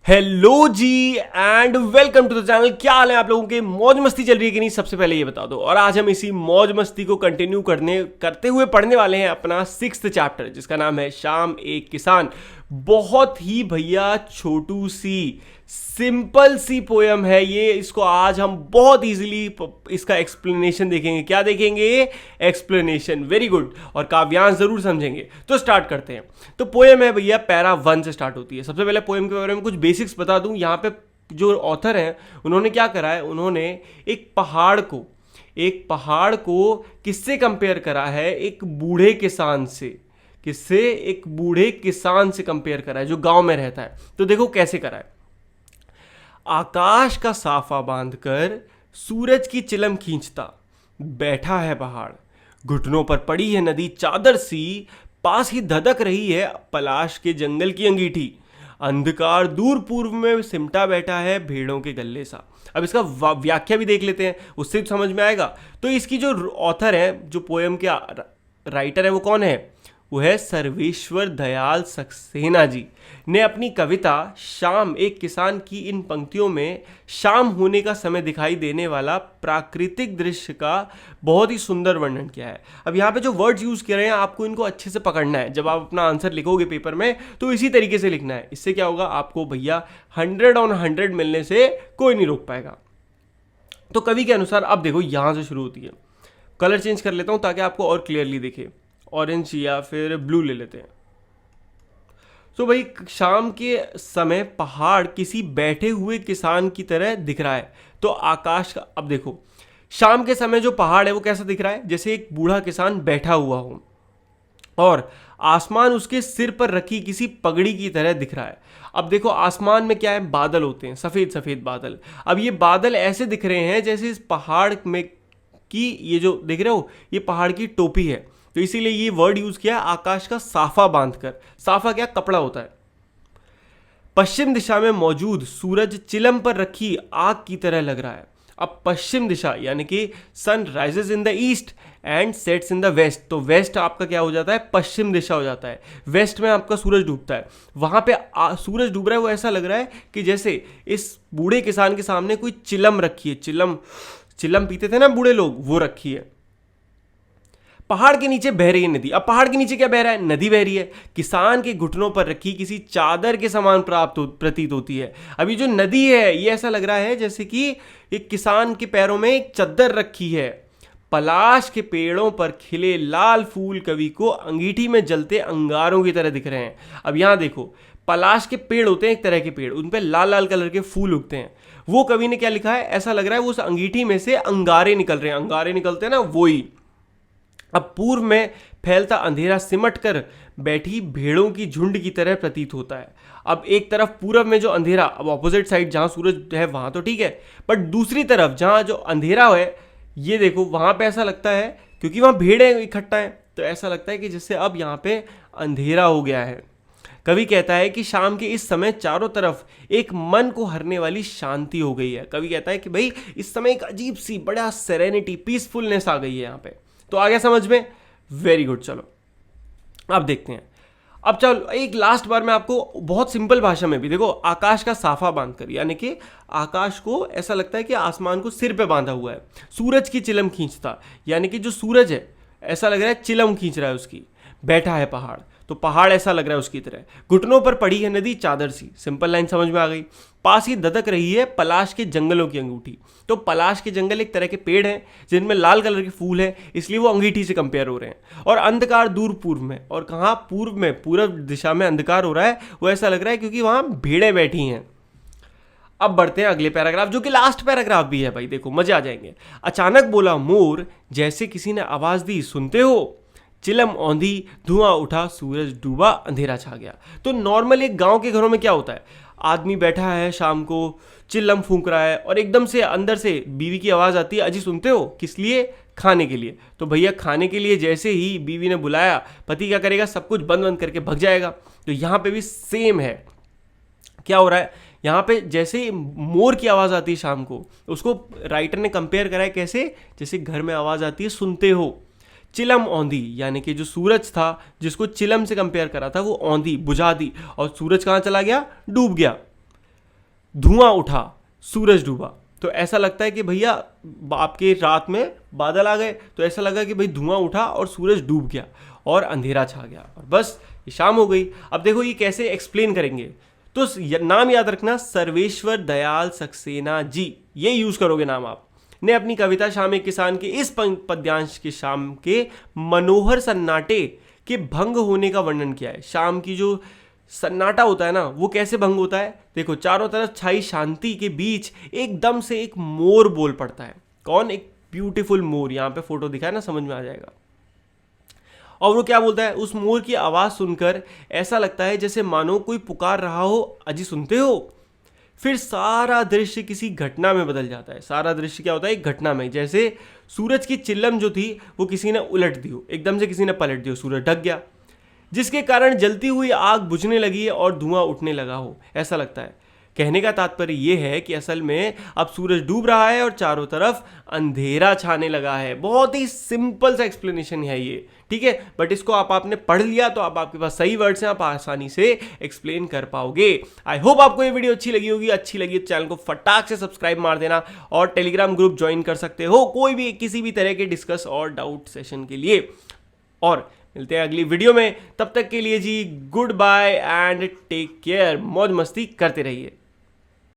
Hello जी and welcome to the channel. क्या हाल है आप लोगों के? मौज मस्ती चल रही है कि नहीं, सबसे पहले ये बता दो। और आज हम इसी मौज मस्ती को कंटिन्यू करते हुए पढ़ने वाले हैं अपना 6th चैप्टर, जिसका नाम है शाम एक किसान। बहुत ही भैया छोटू सी सिंपल सी पोयम है ये। इसको आज हम बहुत इजीली इसका एक्सप्लेनेशन देखेंगे। क्या देखेंगे? एक्सप्लेनेशन। Very good. और काव्यांश जरूर समझेंगे। तो स्टार्ट करते हैं। तो पोयम है भैया, पैरा 1 से स्टार्ट होती है। सबसे पहले पोयम के बारे में कुछ बेसिक्स बता दूं। यहाँ पे जो ऑथर हैं उन्होंने क्या करा है, उन्होंने एक पहाड़ को किससे कंपेयर करा है? एक बूढ़े किसान से। किससे? एक बूढ़े किसान से कंपेयर करा है जो गांव में रहता है। तो देखो कैसे करा है। आकाश का साफा बांधकर सूरज की चिलम खींचता बैठा है पहाड़, घुटनों पर पड़ी है नदी चादर सी, पास ही धधक रही है पलाश के जंगल की अंगीठी, अंधकार दूर पूर्व में सिमटा बैठा है भेड़ों के गल्ले सा। अब इसका व्याख्या भी देख लेते हैं, उससे समझ में आएगा। तो इसकी जो ऑथर है, जो पोएम के राइटर है, वो कौन है? वो है सर्वेश्वर दयाल सक्सेना जी ने अपनी कविता शाम एक किसान की इन पंक्तियों में शाम होने का समय दिखाई देने वाला प्राकृतिक दृश्य का बहुत ही सुंदर वर्णन किया है। अब यहाँ पे जो वर्ड्स यूज किए रहे हैं आपको इनको अच्छे से पकड़ना है। जब आप अपना आंसर लिखोगे पेपर में तो इसी तरीके से लिखना है। इससे क्या होगा, आपको भैया 100 on 100 मिलने से कोई नहीं रोक पाएगा। तो कवि के अनुसार अब देखो यहां से शुरू होती है। कलर चेंज कर लेता हूं ताकि आपको और क्लियरली दिखे। ऑरेंज या फिर ब्लू ले लेते हैं। तो भाई शाम के समय पहाड़ किसी बैठे हुए किसान की तरह दिख रहा है। तो आकाश का, अब देखो शाम के समय जो पहाड़ है वो कैसा दिख रहा है? जैसे एक बूढ़ा किसान बैठा हुआ हो और आसमान उसके सिर पर रखी किसी पगड़ी की तरह दिख रहा है। अब देखो आसमान में क्या है? बादल होते हैं, सफेद सफेद बादल। अब ये बादल ऐसे दिख रहे हैं जैसे इस पहाड़ में की, ये जो देख रहे हो ये पहाड़ की टोपी है। तो इसीलिए ये वर्ड यूज किया आकाश का साफा बांधकर। साफा क्या? कपड़ा होता है। पश्चिम दिशा में मौजूद सूरज चिलम पर रखी आग की तरह लग रहा है। अब पश्चिम दिशा यानी कि sun rises in the east and sets in the west. तो वेस्ट आपका क्या हो जाता है? पश्चिम दिशा हो जाता है। वेस्ट में आपका सूरज डूबता है। वहां पे सूरज डूब रहा है, वो ऐसा लग रहा है कि जैसे इस बूढ़े किसान के सामने कोई चिलम रखी है। चिलम चिलम पीते थे ना बूढ़े लोग, वो रखी है। पहाड़ के नीचे बह रही है नदी। अब पहाड़ के नीचे क्या बह रहा है? नदी बह रही है। किसान के घुटनों पर रखी किसी चादर के समान प्रतीत होती है। अब ये जो नदी है ये ऐसा लग रहा है जैसे कि एक किसान के पैरों में एक चद्दर रखी है। पलाश के पेड़ों पर खिले लाल फूल कवि को अंगीठी में जलते अंगारों की तरह दिख रहे हैं। अब यहां देखो, पलाश के पेड़ होते हैं एक तरह के पेड़, उन पर लाल लाल कलर के फूल उगते हैं। वो कवि ने क्या लिखा है? ऐसा लग रहा है वो उस अंगीठी में से अंगारे निकल रहे हैं। अंगारे निकलते हैं ना, वो ही। अब पूर्व में फैलता अंधेरा सिमट कर बैठी भेड़ों की झुंड की तरह प्रतीत होता है। अब एक तरफ पूरब में जो अंधेरा, अब ऑपोजिट साइड जहां सूरज है वहां तो ठीक है, बट दूसरी तरफ जहां जो अंधेरा है ये देखो, वहां पे ऐसा लगता है क्योंकि वहां भेड़ें इकट्ठा हैं, तो ऐसा लगता है कि जैसे अब यहाँ पे अंधेरा हो गया है। कवि कहता है कि शाम के इस समय चारों तरफ एक मन को हरने वाली शांति हो गई है। कवि कहता है कि भाई इस समय एक अजीब सी बड़ा सेरेनिटी, पीसफुलनेस आ गई है यहाँ पे। तो आ गया समझ में? Very good. चलो अब देखते हैं। अब चलो एक लास्ट बार मैं आपको बहुत सिंपल भाषा में भी देखो, आकाश का साफा बांधकर यानी कि आकाश को ऐसा लगता है कि आसमान को सिर पे बांधा हुआ है। सूरज की चिलम खींचता यानी कि जो सूरज है ऐसा लग रहा है चिलम खींच रहा है उसकी। बैठा है पहाड़, तो पहाड़ ऐसा लग रहा है उसकी तरह। घुटनों पर पड़ी है नदी चादर सी। सिंपल लाइन समझ में आ गई। पास ही धधक रही है पलाश के जंगलों की अंगूठी। तो पलाश के जंगल एक तरह के पेड़ हैं जिनमें लाल कलर के फूल हैं, इसलिए वो अंगीठी से कंपेयर हो रहे हैं। और अंधकार दूर पूर्व में, और कहाँ? पूर्व में, पूर्व दिशा में अंधकार हो रहा है, वो ऐसा लग रहा है क्योंकि वहां भेड़ें बैठी हैं। अब बढ़ते हैं अगले पैराग्राफ, जो कि लास्ट पैराग्राफ भी है भाई। देखो मजे आ जाएंगे। अचानक बोला मोर, जैसे किसी ने आवाज दी, सुनते हो? चिलम औंधी, धुआं उठा, सूरज डूबा, अंधेरा छा गया। तो नॉर्मल एक गांव के घरों में क्या होता है? आदमी बैठा है शाम को, चिल्लम फूंक रहा है और एकदम से अंदर से बीवी की आवाज आती है, अजी सुनते हो? किस लिए? खाने के लिए। तो भैया खाने के लिए जैसे ही बीवी ने बुलाया, पति क्या करेगा? सब कुछ बंद बंद करके भग जाएगा। तो यहां पे भी सेम है। क्या हो रहा है यहाँ पे? जैसे मोर की आवाज आती है शाम को, उसको राइटर ने कंपेयर करा है कैसे? जैसे घर में आवाज आती है, सुनते हो? चिलम औंधी यानी कि जो सूरज था जिसको चिलम से कंपेयर करा था, वो औंधी बुझा दी और सूरज कहाँ चला गया? डूब गया। धुआं उठा, सूरज डूबा। तो ऐसा लगता है कि भैया आपके रात में बादल आ गए, तो ऐसा लगा कि भाई धुआं उठा और सूरज डूब गया और अंधेरा छा गया और बस शाम हो गई। अब देखो ये कैसे एक्सप्लेन करेंगे, तो नाम याद रखना, सर्वेश्वर दयाल सक्सेना जी, ये यूज करोगे नाम आप ने अपनी कविता शाम एक किसान के इस पद्यांश के शाम के मनोहर सन्नाटे के भंग होने का वर्णन किया है। शाम की जो सन्नाटा होता है ना, वो कैसे भंग होता है, देखो चारों तरफ छाई शांति के बीच एकदम से एक मोर बोल पड़ता है। कौन? एक ब्यूटीफुल मोर, यहाँ पे फोटो दिखा है ना, समझ में आ जाएगा। और वो क्या बोलता है, उस मोर की आवाज सुनकर ऐसा लगता है जैसे मानो कोई पुकार रहा हो, अजी सुनते हो। फिर सारा दृश्य किसी घटना में बदल जाता है। सारा दृश्य क्या होता है, एक घटना में, जैसे सूरज की चिल्लम जो थी वो किसी ने उलट दी हो, एकदम से किसी ने पलट दी हो, सूरज ढक गया, जिसके कारण जलती हुई आग बुझने लगी है और धुआं उठने लगा हो, ऐसा लगता है। कहने का तात्पर्य यह है कि असल में अब सूरज डूब रहा है और चारों तरफ अंधेरा छाने लगा है। बहुत ही सिंपल सा एक्सप्लेनेशन है ये, ठीक है। बट इसको आपने पढ़ लिया तो अब आपके पास सही वर्ड्स हैं, आप आसानी से एक्सप्लेन कर पाओगे। आई होप आपको ये वीडियो अच्छी लगी होगी। अच्छी लगी तो चैनल को फटाक से सब्सक्राइब मार देना और टेलीग्राम ग्रुप ज्वाइन कर सकते हो कोई भी किसी भी तरह के डिस्कस और डाउट सेशन के लिए। और मिलते हैं अगली वीडियो में, तब तक के लिए जी goodbye and take care. मौज मस्ती करते रहिए।